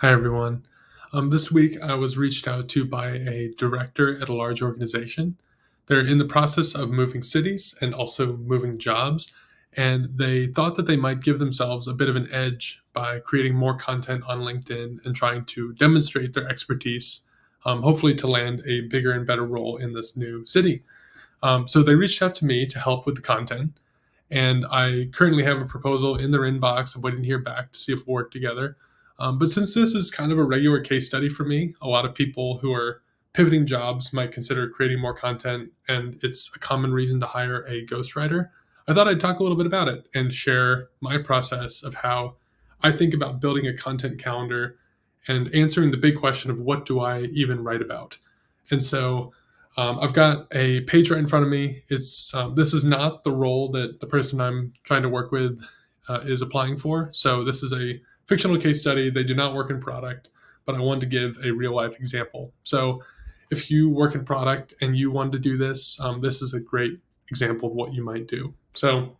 Hi, everyone. This week, I was reached out to by a director at a large organization. They're in the process of moving cities and also moving jobs, and they thought that they might give themselves a bit of an edge by creating more content on LinkedIn and trying to demonstrate their expertise, hopefully, to land a bigger and better role in this new city. So they reached out to me to help with the content, and I currently have a proposal in their inbox. I'm waiting to hear back to see if we'll work together. But since this is kind of a regular case study for me, a lot of people who are pivoting jobs might consider creating more content, and it's a common reason to hire a ghostwriter. I thought I'd talk a little bit about it and share my process of how I think about building a content calendar and answering the big question of what do I even write about. And so I've got a page right in front of me. It's This is not the role that the person I'm trying to work with is applying for. So this is a fictional case study. They do not work in product, but I wanted to give a real life example. So if you work in product and you wanted to do this, this is a great example of what you might do. So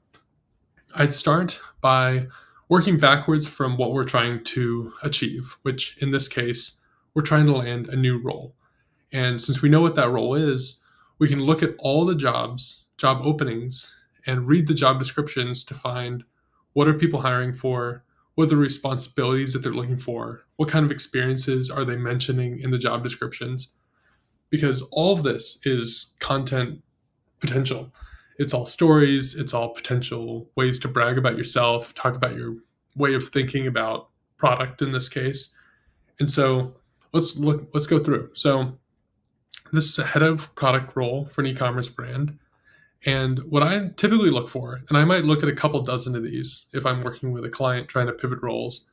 I'd start by working backwards from what we're trying to achieve, which in this case, we're trying to land a new role. And since we know what that role is, we can look at all the job openings, and read the job descriptions to find what are people hiring for, what are the responsibilities that they're looking for, what kind of experiences are they mentioning in the job descriptions, because all of this is content potential. It's all stories, it's all potential ways to brag about yourself, talk about your way of thinking about product in this case. And so let's go through. So this is a head of product role for an e-commerce brand. And what I typically look for, and I might look at a couple dozen of these if I'm working with a client trying to pivot roles,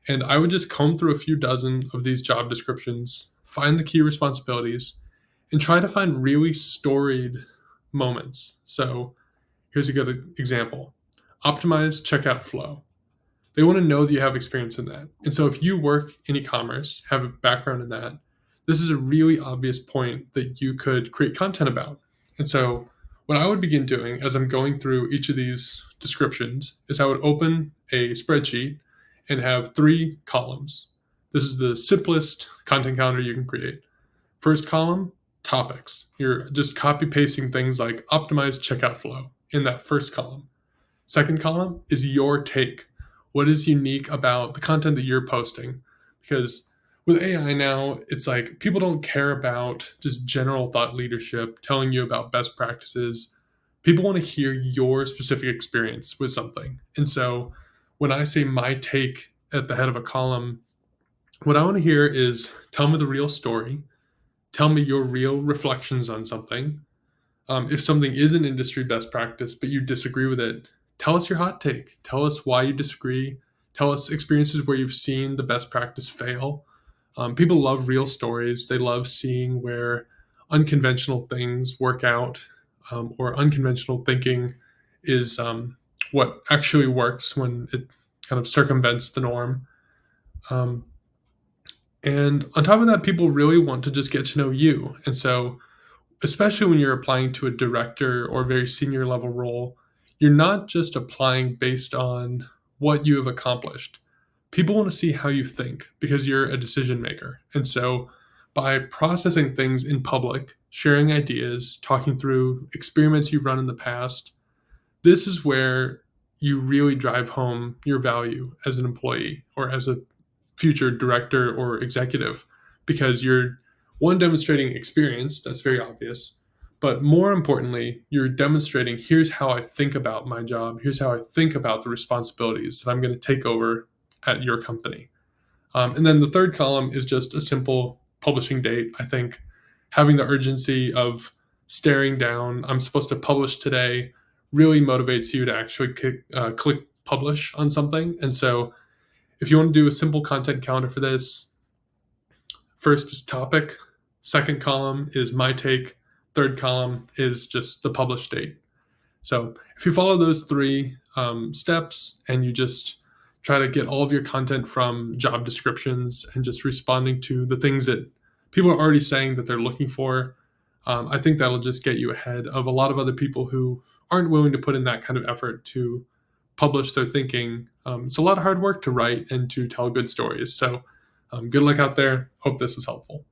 and I would just comb through a few dozen of these job descriptions, find the key responsibilities, and try to find really storied moments. So here's a good example: optimize checkout flow. They want to know that you have experience in that. And so if you work in e-commerce, have a background in that, this is a really obvious point that you could create content about. And so what I would begin doing as I'm going through each of these descriptions is I would open a spreadsheet and have three columns. This is the simplest content calendar you can create. First column, topics. You're just copy pasting things like optimize checkout flow in that first column. Second column is your take. What is unique about the content that you're posting? Because with AI now, it's like people don't care about just general thought leadership, telling you about best practices. People want to hear your specific experience with something. And so when I say my take at the head of a column, what I want to hear is tell me the real story, tell me your real reflections on something. If something is an industry best practice, but you disagree with it, tell us your hot take. Tell us why you disagree. Tell us experiences where you've seen the best practice fail. People love real stories. They love seeing where unconventional things work out, or unconventional thinking is what actually works when it kind of circumvents the norm. Um, and on top of that, people really want to just get to know you. And so especially when you're applying to a director or very senior level role, you're not just applying based on what you have accomplished. People want to see how you think because you're a decision maker. And so by processing things in public, sharing ideas, talking through experiments you've run in the past, this is where you really drive home your value as an employee or as a future director or executive, because you're one, demonstrating experience. That's very obvious. But more importantly, you're demonstrating here's how I think about my job. Here's how I think about the responsibilities that I'm going to take over at your company. And then the third column is just a simple publishing date. I think having the urgency of staring down, I'm supposed to publish today, really motivates you to actually click publish on something. And so if you want to do a simple content calendar for this, first is topic, second column is my take, third column is just the published date. So if you follow those three steps and you just try to get all of your content from job descriptions and just responding to the things that people are already saying that they're looking for, I think that'll just get you ahead of a lot of other people who aren't willing to put in that kind of effort to publish their thinking. It's a lot of hard work to write and to tell good stories. So Good luck out there. Hope this was helpful.